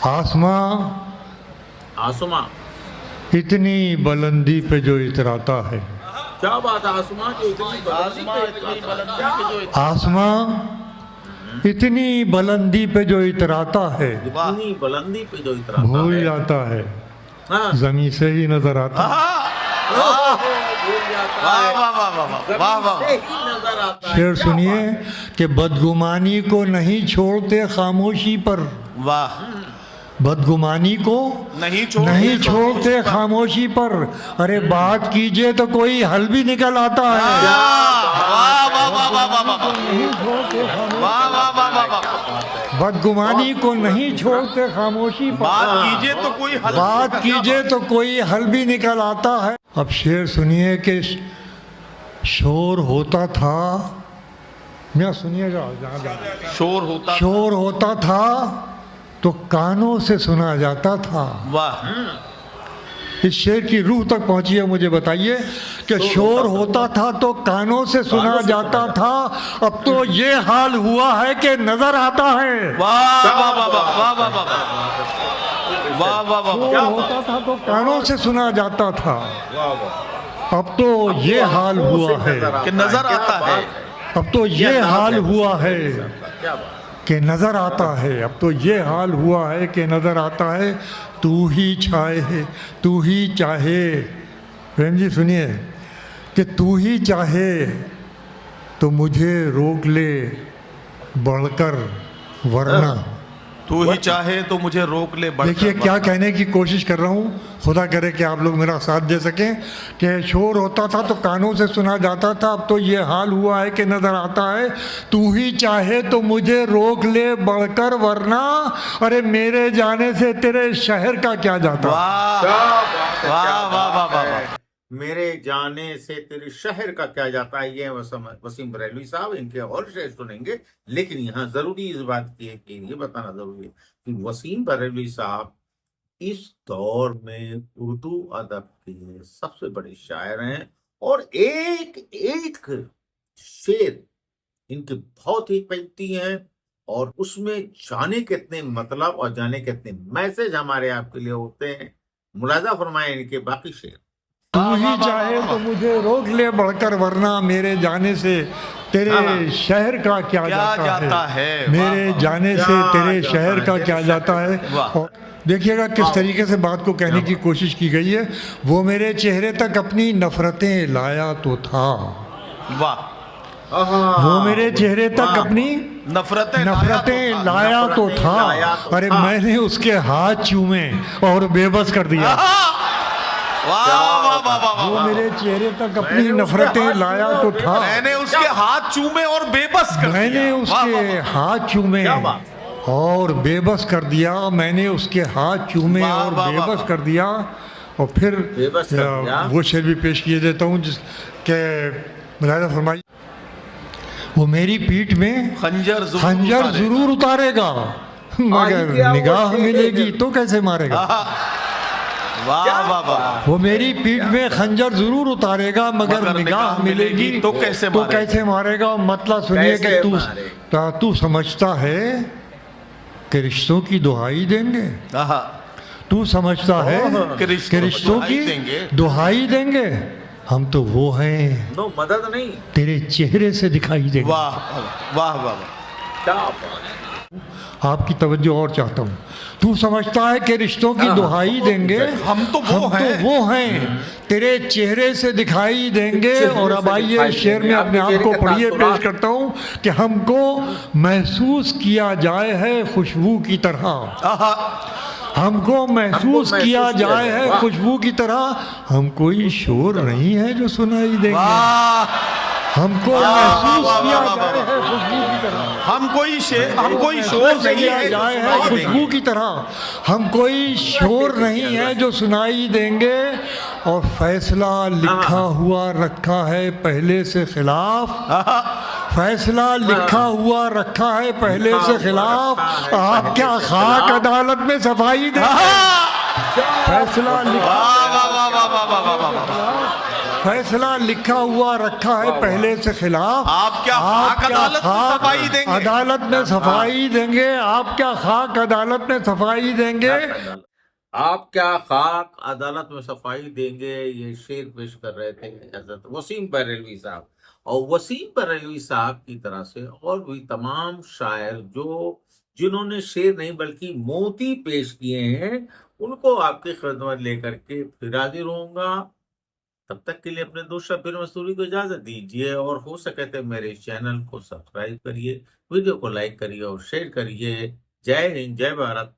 आसमां आसमां, इतनी बुलंदी पे जो इतराता है, क्या बात है। आसमां जो इतनी बुलंदी पे आसमां इतनी बुलंदी पे जो इतराता है, इतनी बुलंदी पे जो इतराता भूल है, जाता है हाँ, जमीन से ही नजर आता है। भूल जाता वाह है, वाह वाह वाह वाह वाह वाह। से ही नजर आता है। शेर सुनिए कि बदगुमानी को नहीं छोड़ते खामोशी पर, वाह, बदगुमानी को नहीं नहीं छोड़ते खामोशी पर, अरे बात कीजिए तो कोई हल भी निकल आता है। वाह वाह वाह वाह वाह वाह नहीं छोड़ते खामोशी, वाह वाह वाह वाह वाह। बदगुमानी को नहीं छोड़ते खामोशी पर, बात कीजिए तो कोई हल, बात कीजिए तो कोई हल भी निकल आता है। अब शेर सुनिए कि शोर होता था, मैं सुनिएगा, शोर होता था तो कानों से सुना जाता था। वाह, इस शेर की रूह तक पहुंची है, मुझे बताइए कि शोर होता था तो कानों से सुना जाता था, अब तो ये हाल हुआ है कि नजर आता है। वाह वाह वाह वाह वाह वाह वाह वाह वाह वाह। शोर होता था तो कानों से सुना जाता था, अब तो ये हाल हुआ है कि नजर आता है, अब तो ये हाल हुआ है क्या बात, कि नजर आता है, अब तो ये हाल हुआ है कि नजर आता है। तू ही चाहे, तू ही चाहे, प्रेम जी सुनिए कि तू ही चाहे तो मुझे रोक ले बढ़कर वरना। तू ही चाहे तो मुझे रोक ले बढ़कर। देखिए क्या कहने की कोशिश कर रहा हूँ, खुदा करे कि आप लोग मेरा साथ दे सकें कि शोर होता था तो कानों से सुना जाता था, अब तो ये हाल हुआ है कि नज़र आता है। तू ही चाहे तो मुझे रोक ले बढ़कर वरना, अरे मेरे जाने से तेरे शहर का क्या जाता। वाह वाह वाह वाह वाह। मेरे जाने से तेरे शहर का क्या जाता है। ये वसीम बरेलवी साहब, इनके और शेर सुनेंगे, लेकिन यहाँ जरूरी इस बात की है कि ये बताना जरूरी है कि वसीम बरेलवी साहब इस दौर में उर्दू अदब के सबसे बड़े शायर हैं, और एक एक शेर इनके बहुत ही कीमती हैं, और उसमें जाने कितने मतलब और जाने कितने मैसेज हमारे आपके लिए होते हैं। मुलाजा फरमाए इनके बाकी शेर। तू ही चाहे तो मुझे रोक ले बढ़कर वरना, मेरे जाने से तेरे शहर का क्या जाता है, मेरे जाने से तेरे शहर का क्या जाता है। और देखिएगा किस तरीके से बात को कहने की कोशिश की गई है। वो मेरे चेहरे तक अपनी नफरतें लाया तो था, वाह, वो मेरे चेहरे तक अपनी नफरतें लाया तो था, अरे मैंने उसके हाथ चूमे और बेबस कर दिया। वाह वाह वाह वाह। वो मेरे चेहरे तक अपनी नफरतें लाया तो था, मैंने उसके हाथ चूमे और बेबस कर दिया। मैंने उसके हाथ चूमे और बेबस कर दिया, मैंने उसके हाथ चूमे और बेबस कर दिया। और फिर वो शेर भी पेश किए देता हूँ जिसके मुलाहिजा फरमाइए। वो मेरी पीठ में खंजर जरूर उतारेगा, मगर निगाह मिलेगी तो कैसे मारेगा। वाह वाह वाह। वो मेरी पीठ में खंजर जरूर उतारेगा, मगर निगाह मिलेगी तो कैसे मारेगा। मतलब सुनिए कि तू समझता है कि रिश्तों की दुहाई देंगे, तू समझता है कि रिश्तों की दुहाई देंगे, हम तो वो हैं नो मदद नहीं, तेरे चेहरे से दिखाई देंगे। वाह वाह वाह। क्या बात। आपकी तवज्जो और चाहता हूँ। तू समझता है कि रिश्तों की दुहाई देंगे, हम तो वो हैं तेरे चेहरे से दिखाई देंगे। और अब आइए शेर में अपने आप को पढ़िए, पेश करता हूँ कि हमको महसूस किया जाए है खुशबू की तरह, हमको महसूस किया जाए है खुशबू की तरह, हम कोई शोर नहीं है जो सुनाई देंगे, हमको महसूस किया जाए है खुशबू की तरह, हम कोई शोर नहीं है खुशबू की तरह, हम कोई शोर नहीं है जो सुनाई देंगे। और फैसला लिखा हुआ रखा है पहले से खिलाफ, फैसला लिखा हुआ रखा है पहले से खिलाफ, आप क्या खाक अदालत में सफाई देंगे। फैसला लिखा फैसला लिखा हुआ रखा है पहले से खिलाफ। आप क्या खाक अदालत में सफाई देंगे? अदालत में सफाई देंगे। आप क्या खाक अदालत में सफाई देंगे? आप क्या खाक अदालत में सफाई देंगे, ये शेर पेश कर रहे थे हजरत वसीम बरेलवी साहब। और वसीम बरेलवी साहब की तरह से और भी तमाम शायर जिन्होंने शेर नहीं बल्कि मोती पेश किए हैं, उनको आपकी खिदमत लेकर के फिर हाजिर होऊंगा। तब तक के लिए अपने दोस्त शब्बीर मस्तूरी को इजाजत दीजिए, और हो सके तो मेरे इस चैनल को सब्सक्राइब करिए, वीडियो को लाइक करिए और शेयर करिए। जय हिंद, जय भारत।